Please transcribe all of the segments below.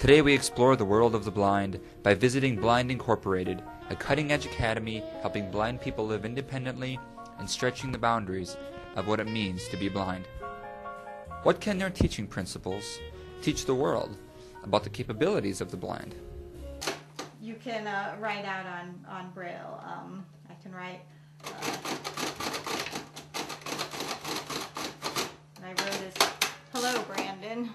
Today we explore the world of the blind by visiting Blind Incorporated, a cutting-edge academy helping blind people live independently and stretching the boundaries of what it means to be blind. What can their teaching principles teach the world about the capabilities of the blind? You can write out on Braille. I can write, and I wrote this, "Hello, Brandon,"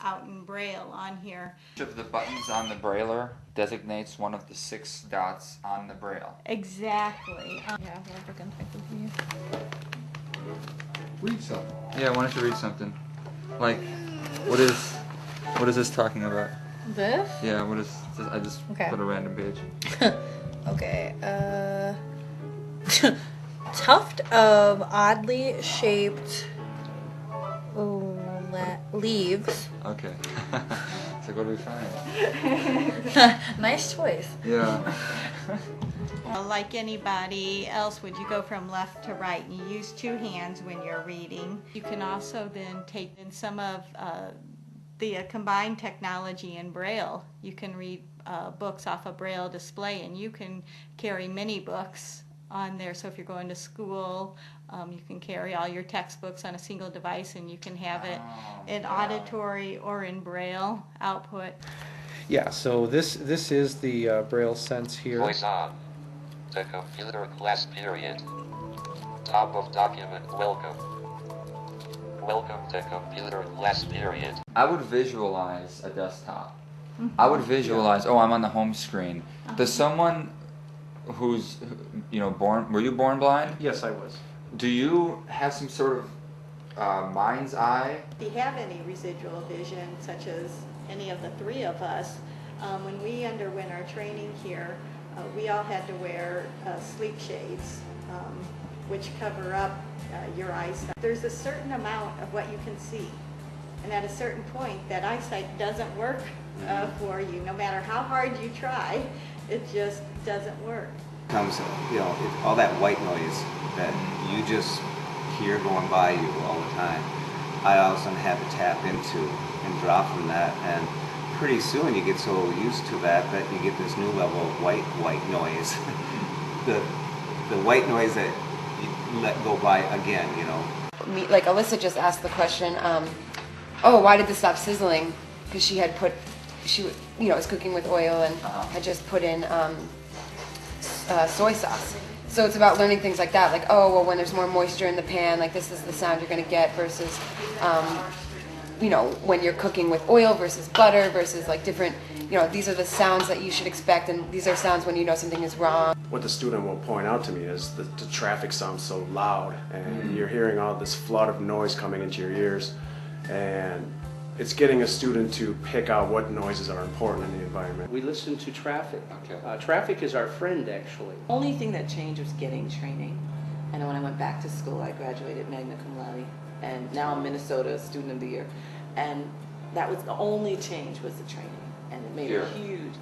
out in Braille on here. Each of the buttons on the Brailler designates one of the 6 dots on the Braille. Exactly. Yeah, whoever can type with you. Read something. Yeah, why don't you read something? Like, what is this talking about? This? Yeah, what is this? I just Okay. put a random page. Okay, tuft of oddly shaped leaves. Okay. So what do we find? Nice choice. Yeah. Like anybody else, would you go from left to right and you use 2 hands when you're reading? You can also then take in some of the combined technology in Braille. You can read books off a Braille display, and you can carry many books on there. So if you're going to school, you can carry all your textbooks on a single device, and you can have it in auditory or in Braille output. Yeah, so this is the Braille Sense here. Voice on. The computer class period. Top of document. Welcome. Welcome to computer class period. I would visualize a desktop. I would visualize, oh, I'm on the home screen. Does someone who's, born, were you born blind? Yes, I was. Do you have some sort of mind's eye? If you have any residual vision, such as any of the 3 of us, when we underwent our training here, we all had to wear sleep shades, which cover up your eyesight. There's a certain amount of what you can see, and at a certain point, that eyesight doesn't work for you. No matter how hard you try, it just doesn't work. Comes, all that white noise that you just hear going by you all the time. I all of a sudden had to tap into and drop from that, and pretty soon you get so used to that you get this new level of white noise. the white noise that you let go by again, Like Alyssa just asked the question, oh, why did this stop sizzling? Because she was cooking with oil and had just put in soy sauce. So it's about learning things like that, like, oh, well, when there's more moisture in the pan, like this is the sound you're going to get versus, when you're cooking with oil versus butter versus like different, these are the sounds that you should expect, and these are sounds when you know something is wrong. What the student will point out to me is the traffic sounds so loud, and you're hearing all this flood of noise coming into your ears, and it's getting a student to pick out what noises are important in the environment. We listen to traffic. Okay. Traffic is our friend, actually. The only thing that changed was getting training. And when I went back to school, I graduated magna cum laude, and now I'm Minnesota Student of the Year. And that was the only change, was the training. And it made a huge,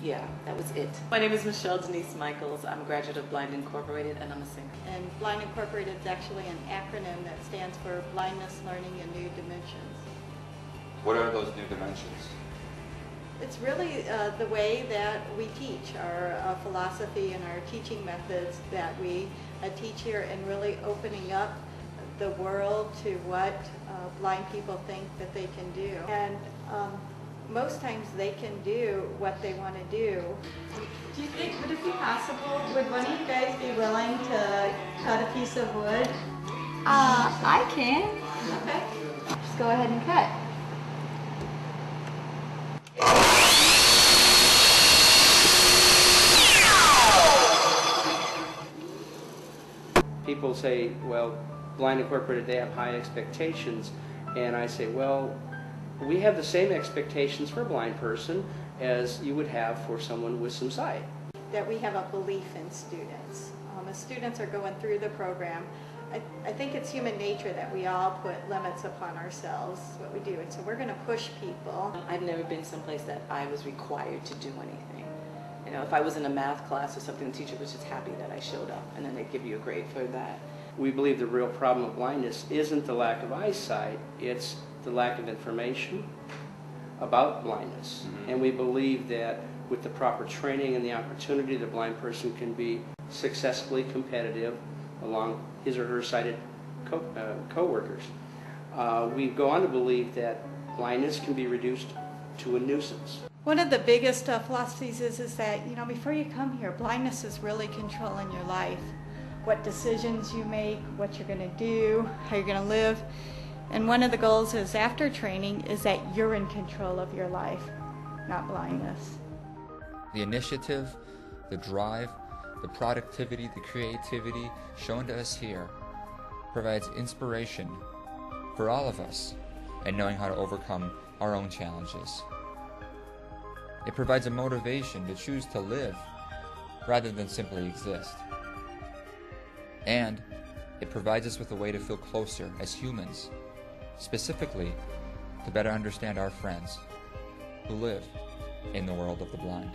that was it. My name is Michelle Denise Michaels. I'm a graduate of Blind Incorporated, and I'm a singer. And Blind Incorporated is actually an acronym that stands for Blindness Learning in New Dimensions. What are those new dimensions? It's really the way that we teach, our philosophy and our teaching methods that we teach here, and really opening up the world to what blind people think that they can do. And most times they can do what they want to do. Do you think, would it be possible, would one of you guys be willing to cut a piece of wood? I can. Okay. Just go ahead and cut. People say, well, Blind Incorporated, they have high expectations. And I say, well, we have the same expectations for a blind person as you would have for someone with some sight. That we have a belief in students. As students are going through the program, I think it's human nature that we all put limits upon ourselves, what we do, and so we're going to push people. I've never been someplace that I was required to do anything. If I was in a math class or something, the teacher was just happy that I showed up, and then they'd give you a grade for that. We believe the real problem of blindness isn't the lack of eyesight, it's the lack of information, about blindness. And we believe that with the proper training and the opportunity, the blind person can be successfully competitive along his or her sighted co-workers. We go on to believe that blindness can be reduced to a nuisance. One of the biggest philosophies is that, before you come here, blindness is really controlling your life. What decisions you make, what you're going to do, how you're going to live. And one of the goals is after training is that you're in control of your life, not blindness. The initiative, the drive, the productivity, the creativity shown to us here provides inspiration for all of us in knowing how to overcome our own challenges. It provides a motivation to choose to live rather than simply exist. And it provides us with a way to feel closer as humans, specifically to better understand our friends who live in the world of the blind.